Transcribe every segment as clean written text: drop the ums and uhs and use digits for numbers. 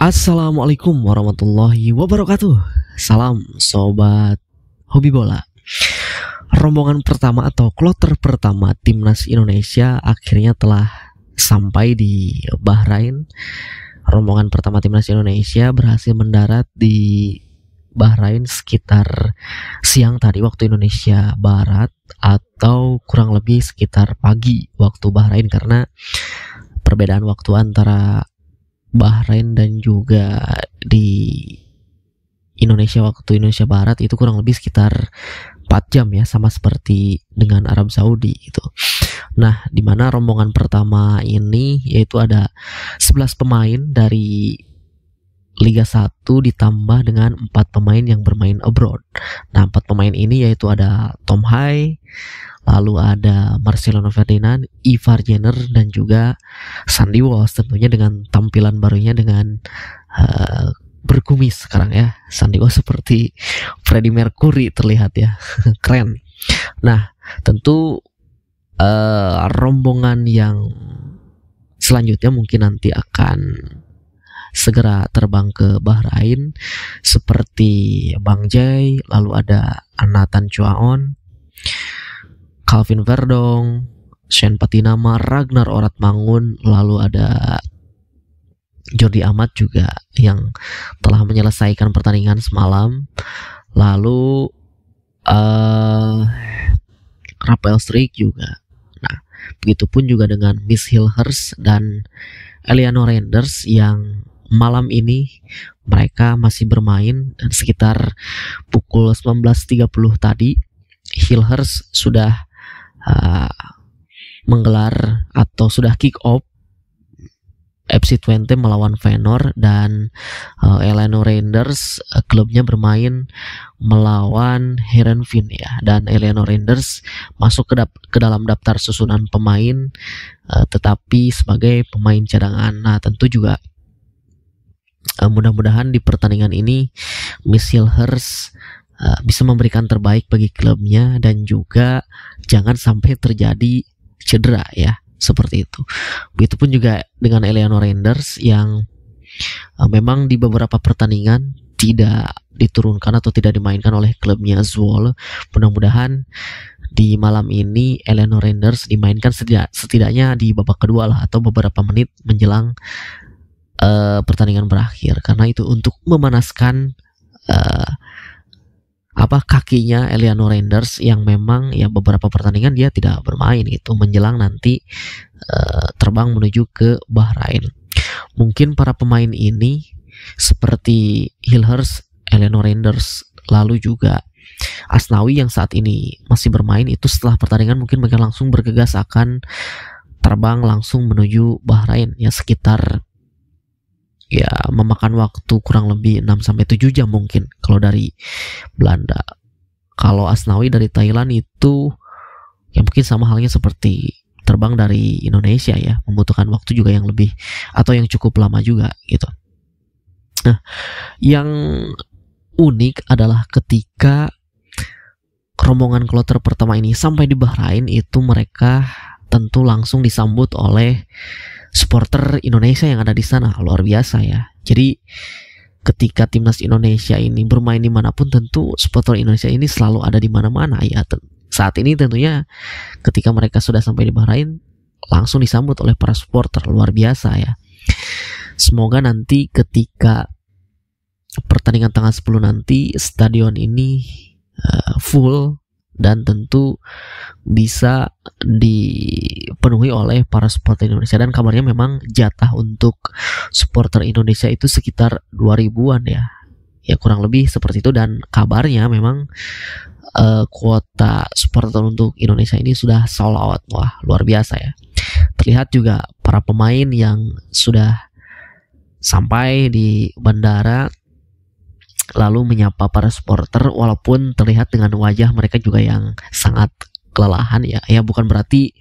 Assalamualaikum warahmatullahi wabarakatuh. Salam sobat hobi bola. Rombongan pertama atau kloter pertama timnas Indonesia akhirnya telah sampai di Bahrain. Rombongan pertama timnas Indonesia berhasil mendarat di Bahrain sekitar siang tadi waktu Indonesia Barat, atau kurang lebih sekitar pagi waktu Bahrain, karena perbedaan waktu antara Bahrain dan juga di Indonesia waktu Indonesia Barat itu kurang lebih sekitar 4 jam ya, sama seperti dengan Arab Saudi itu. Nah, di mana rombongan pertama ini yaitu ada 11 pemain dari Liga 1 ditambah dengan 4 pemain yang bermain abroad. Nah, 4 pemain ini yaitu ada Tom Hai, lalu ada Marcelino Ferdinand, Ivar Jenner, dan juga Sandy Walsh, tentunya dengan tampilan barunya dengan berkumis sekarang ya. Sandy Walsh seperti Freddie Mercury terlihat ya. Keren. Nah, tentu rombongan yang selanjutnya mungkin nanti akan segera terbang ke Bahrain seperti Bang Jai, lalu ada Nathan Chuaon, Calvin Verdong, Shen Patinama, Ragnar Oratmangun, lalu ada Jordi Amat juga yang telah menyelesaikan pertandingan semalam, lalu Rafael Struijk juga. Nah, begitupun juga dengan Miss Hilhers dan Eleanor Renders yang malam ini mereka masih bermain, dan sekitar pukul 19.30 tadi Hilhers sudah menggelar atau sudah kick off FC Twente melawan Feyenoord, dan Eleanor Renders klubnya bermain melawan Heerenveen ya, dan Eleanor Renders masuk ke dalam daftar susunan pemain tetapi sebagai pemain cadangan. Nah, tentu juga mudah-mudahan di pertandingan ini Miss Hilhers bisa memberikan terbaik bagi klubnya, dan juga jangan sampai terjadi cedera ya, seperti itu. Begitupun juga dengan Eleanor Renders yang memang di beberapa pertandingan tidak diturunkan atau tidak dimainkan oleh klubnya Zwolle. Mudah-mudahan di malam ini Eleanor Renders dimainkan setidaknya di babak kedua lah, atau beberapa menit menjelang pertandingan berakhir, karena itu untuk memanaskan kakinya Eleanor Renders yang memang ya beberapa pertandingan dia tidak bermain itu menjelang nanti terbang menuju ke Bahrain. Mungkin para pemain ini seperti Hilhers, Eleanor Renders, lalu juga Asnawi yang saat ini masih bermain, itu setelah pertandingan mungkin mereka langsung bergegas akan terbang langsung menuju Bahrain ya, sekitar ya memakan waktu kurang lebih 6-7 jam mungkin kalau dari Belanda. Kalau Asnawi dari Thailand itu ya mungkin sama halnya seperti terbang dari Indonesia ya, membutuhkan waktu juga yang lebih atau yang cukup lama juga gitu. Nah, yang unik adalah ketika rombongan kloter pertama ini sampai di Bahrain, itu mereka tentu langsung disambut oleh supporter Indonesia yang ada di sana. Luar biasa ya. Jadi ketika timnas Indonesia ini bermain dimanapun, tentu supporter Indonesia ini selalu ada di mana-mana ya. Saat ini tentunya ketika mereka sudah sampai di Bahrain, langsung disambut oleh para supporter. Luar biasa ya. Semoga nanti ketika pertandingan tanggal 10 nanti stadion ini full, dan tentu bisa dipenuhi oleh para supporter Indonesia. Dan kabarnya memang jatah untuk supporter Indonesia itu sekitar 2000-an ya. Ya kurang lebih seperti itu, dan kabarnya memang kuota supporter untuk Indonesia ini sudah sold out. Wah, luar biasa ya. Terlihat juga para pemain yang sudah sampai di bandara lalu menyapa para supporter, walaupun terlihat dengan wajah mereka juga yang sangat kelelahan ya. Ya bukan berarti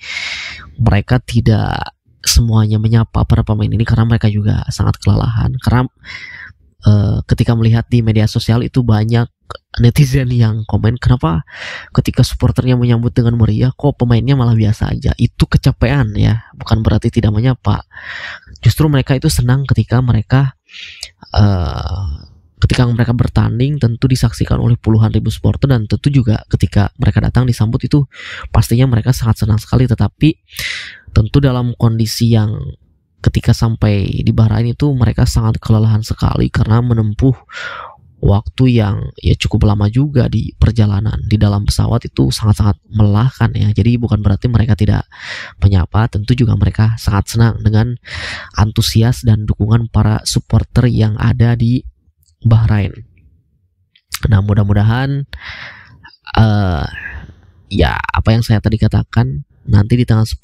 mereka tidak semuanya menyapa para pemain ini, karena mereka juga sangat kelelahan. Karena ketika melihat di media sosial itu banyak netizen yang komen, kenapa ketika supporternya menyambut dengan meriah kok pemainnya malah biasa aja. Itu kecapean ya, bukan berarti tidak menyapa. Justru mereka itu senang ketika mereka uh, ketika mereka bertanding tentu disaksikan oleh puluhan ribu supporter, dan tentu juga ketika mereka datang disambut itu pastinya mereka sangat senang sekali. Tetapi tentu dalam kondisi yang ketika sampai di Bahrain itu mereka sangat kelelahan sekali karena menempuh waktu yang ya cukup lama juga di perjalanan di dalam pesawat, itu sangat-sangat melelahkan ya. Jadi bukan berarti mereka tidak menyapa, tentu juga mereka sangat senang dengan antusias dan dukungan para supporter yang ada di Bahrain. Nah, mudah-mudahan ya apa yang saya tadi katakan, nanti di tanggal 10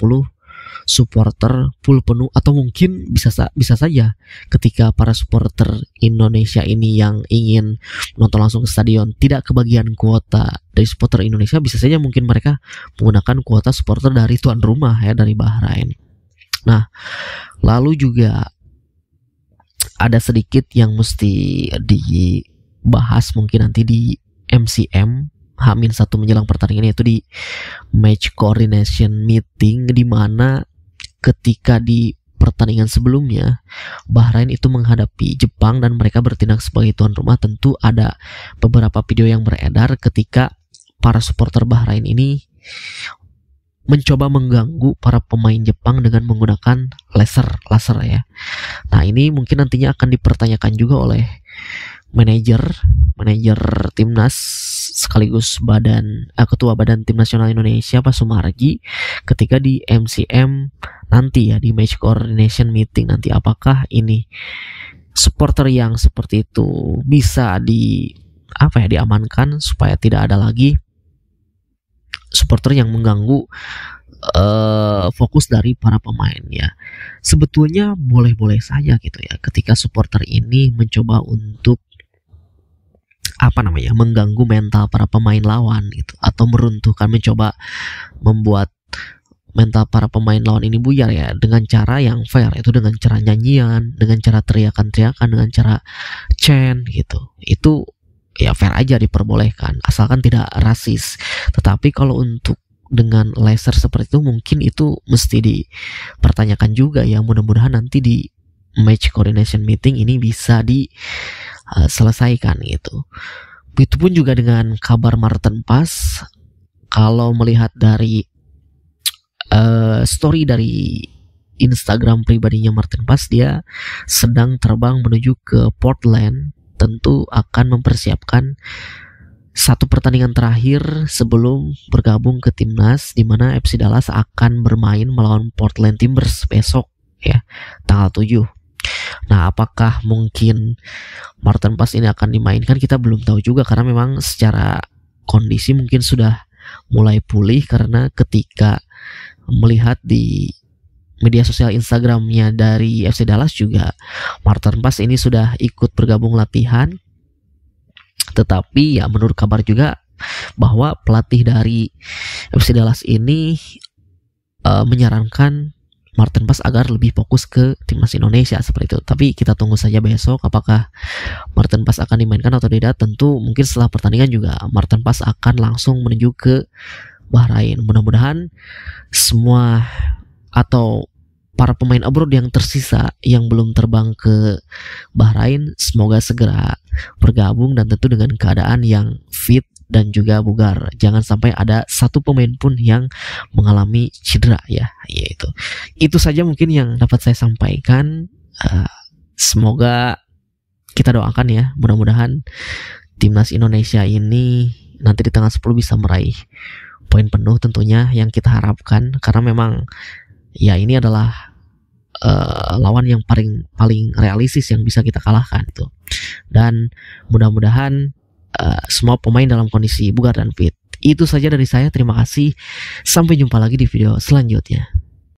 supporter full penuh, atau mungkin bisa saja ketika para supporter Indonesia ini yang ingin nonton langsung ke stadion tidak kebagian kuota dari supporter Indonesia, bisa saja mungkin mereka menggunakan kuota supporter dari tuan rumah ya, dari Bahrain. Nah, lalu juga ada sedikit yang mesti dibahas mungkin nanti di MCM H-1 menjelang pertandingan, yaitu di match coordination meeting, di mana ketika di pertandingan sebelumnya Bahrain itu menghadapi Jepang dan mereka bertindak sebagai tuan rumah, tentu ada beberapa video yang beredar ketika para supporter Bahrain ini mencoba mengganggu para pemain Jepang dengan menggunakan laser ya. Nah, ini mungkin nantinya akan dipertanyakan juga oleh manajer timnas sekaligus ketua badan tim nasional Indonesia Pak Sumarji ketika di MCM nanti ya, di match coordination meeting nanti, apakah ini supporter yang seperti itu bisa diamankan supaya tidak ada lagi supporter yang mengganggu fokus dari para pemain ya. Sebetulnya boleh-boleh saja gitu ya ketika supporter ini mencoba untuk mengganggu mental para pemain lawan gitu, atau meruntuhkan, mencoba membuat mental para pemain lawan ini buyar ya, dengan cara yang fair, itu dengan cara nyanyian, dengan cara teriakan-teriakan, dengan cara chant gitu. Itu ya fair aja, diperbolehkan asalkan tidak rasis. Tetapi kalau untuk dengan laser seperti itu, mungkin itu mesti dipertanyakan juga ya. Mudah-mudahan nanti di match coordination meeting ini bisa diselesaikan gitu. Begitupun juga dengan kabar Maarten Pas. Kalau melihat dari story dari Instagram pribadinya Maarten Pas, dia sedang terbang menuju ke Portland, tentu akan mempersiapkan satu pertandingan terakhir sebelum bergabung ke timnas, di mana FC Dallas akan bermain melawan Portland Timbers besok ya, tanggal 7. Nah, apakah mungkin Maarten Pas ini akan dimainkan, kita belum tahu juga, karena memang secara kondisi mungkin sudah mulai pulih, karena ketika melihat di media sosial Instagramnya dari FC Dallas juga, Maarten Pas ini sudah ikut bergabung latihan. Tetapi ya menurut kabar juga bahwa pelatih dari FC Dallas ini menyarankan Maarten Pas agar lebih fokus ke timnas Indonesia seperti itu. Tapi kita tunggu saja besok apakah Maarten Pas akan dimainkan atau tidak. Tentu mungkin setelah pertandingan juga Maarten Pas akan langsung menuju ke Bahrain. Mudah-mudahan semua atau para pemain abroad yang tersisa yang belum terbang ke Bahrain semoga segera bergabung, dan tentu dengan keadaan yang fit dan juga bugar. Jangan sampai ada satu pemain pun yang mengalami cedera ya. Itu saja mungkin yang dapat saya sampaikan. Semoga kita doakan ya, mudah-mudahan timnas Indonesia ini nanti di tanggal 10 bisa meraih poin penuh tentunya yang kita harapkan, karena memang ya ini adalah lawan yang paling realistis yang bisa kita kalahkan itu. Dan mudah-mudahan semua pemain dalam kondisi bugar dan fit. Itu saja dari saya, terima kasih, sampai jumpa lagi di video selanjutnya.